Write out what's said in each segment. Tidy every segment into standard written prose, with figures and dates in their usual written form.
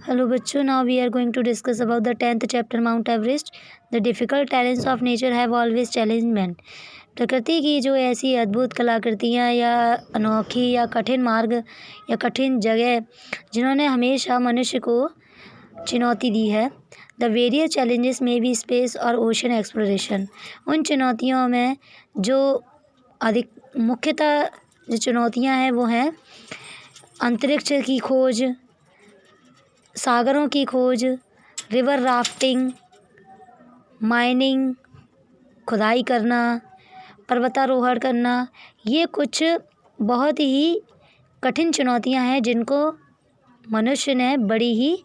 Hello बच्चों, now we are going to discuss about the 10th chapter Mount Everest. The difficult talents of nature have always challenge man. प्रकृति की जो ऐसी अद्भुत कलाकृतियाँ या अनोखी या कठिन मार्ग या कठिन जगह जिन्होंने हमेशा मनुष्य को चुनौती दी है। द वेरियस चैलेंजेस में बी स्पेस और ओशन एक्सप्लोरेशन। उन चुनौतियों में जो अधिक मुख्यतः जो चुनौतियाँ हैं वो हैं अंतरिक्ष की खोज, सागरों की खोज, रिवर राफ्टिंग, माइनिंग, खुदाई करना, पर्वतारोहण करना। ये कुछ बहुत ही कठिन चुनौतियां हैं जिनको मनुष्य ने बड़ी ही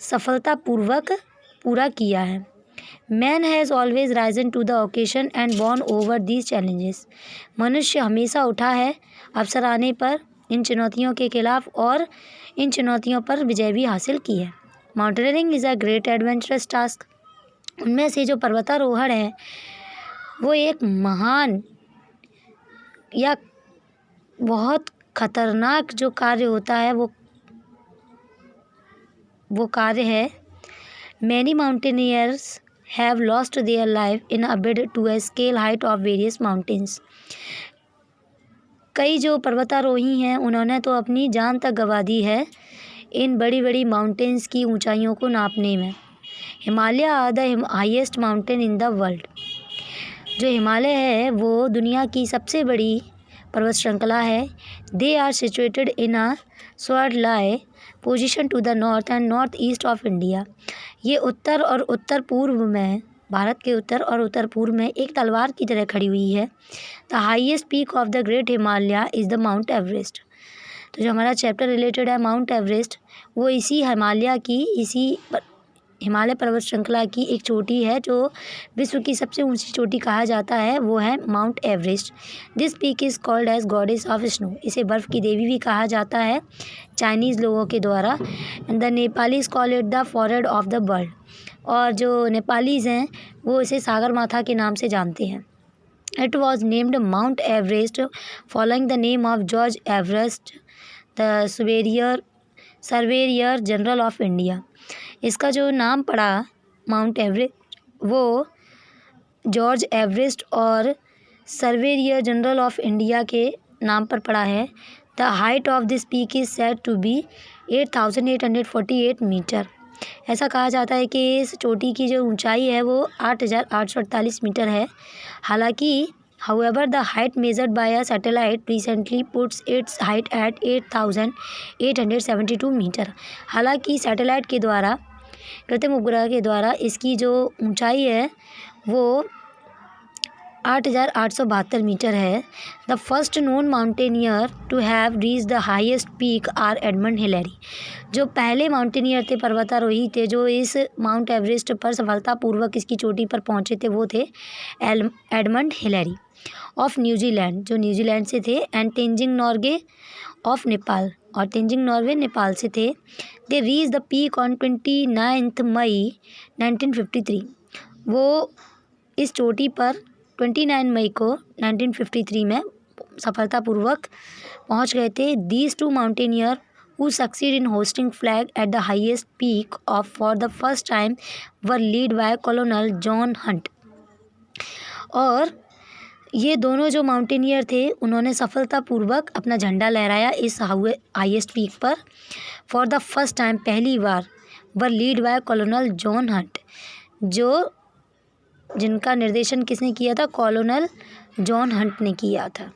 सफलतापूर्वक पूरा किया है। Man has always risen to the occasion and borne over these challenges. मनुष्य हमेशा उठा है अवसर आने पर इन चुनौतियों के खिलाफ और इन चुनौतियों पर विजय भी हासिल की है। Mountaineering is a great adventurous task. उनमें से जो पर्वतारोहण है वो एक महान या बहुत खतरनाक जो कार्य होता है वो कार्य है। Many mountaineers have lost their life in a bid to a scale height of various mountains. कई जो पर्वतारोही हैं उन्होंने तो अपनी जान तक गंवा दी है इन बड़ी बड़ी माउंटेन्स की ऊंचाइयों को नापने में। Himalaya are the highest mountain in the world. जो हिमालय है वो दुनिया की सबसे बड़ी पर्वत श्रृंखला है। They are situated in a sword like position to the north and north east of India. ये उत्तर और उत्तर पूर्व में, भारत के उत्तर और उत्तर पूर्व में एक तलवार की तरह खड़ी हुई है। The highest peak of the great Himalaya is the mount Everest. तो जो हमारा चैप्टर रिलेटेड है माउंट एवरेस्ट, वो इसी हिमालय पर्वत श्रृंखला की एक चोटी है जो विश्व की सबसे ऊंची चोटी कहा जाता है, वो है Mount Everest. This peak is called as goddess of snow. इसे बर्फ़ की देवी भी कहा जाता है चाइनीज़ लोगों के द्वारा। And the Nepalese call it the forehead of the world. और जो नेपालीज़ हैं वो इसे सागर माथा के नाम से जानते हैं। It was named Mount Everest following the name of George Everest, the surveyor general of India. इसका जो नाम पड़ा माउंट एवरेस्ट वो जॉर्ज एवरेस्ट और सर्वेयर जनरल ऑफ इंडिया के नाम पर पड़ा है। The height of this peak is said to be 8,848 metre. ऐसा कहा जाता है कि इस चोटी की जो ऊंचाई है वो 8,848 मीटर है। हालांकि however the height measured by a satellite recently puts its height at 8,872 metre. हालांकि सैटेलाइट के द्वारा, कृत्रिम उपग्रह के द्वारा इसकी जो ऊंचाई है वो 8,872 मीटर है। The first known mountaineer to have reach the highest peak are Edmund Hillary. जो पहले माउंटेनियर थे, पर्वतारोही थे, जो इस माउंट एवरेस्ट पर सफलतापूर्वक इसकी चोटी पर पहुंचे थे, वो थे एडमंड हिलेरी ऑफ न्यूजीलैंड, जो न्यूजीलैंड से थे। एंड तेंजिंग नॉर्गे ऑफ नेपाल, और तेंजिंग नॉर्वे नेपाल से थे। They reach the peak on 29 मई 1953। वो इस चोटी पर 29 मई को 1953 में सफलतापूर्वक पहुंच गए थे। These two mountaineer who succeed in hosting flag at the highest peak of for the first time were led by colonel John Hunt. और ये दोनों जो माउंटेनियर थे उन्होंने सफलतापूर्वक अपना झंडा लहराया इस हाईएस्ट पीक पर फॉर द फर्स्ट टाइम, पहली बार। Were led by colonel John Hunt, जिनका निर्देशन किसने किया था? कॉलोनल जॉन हंट ने किया था।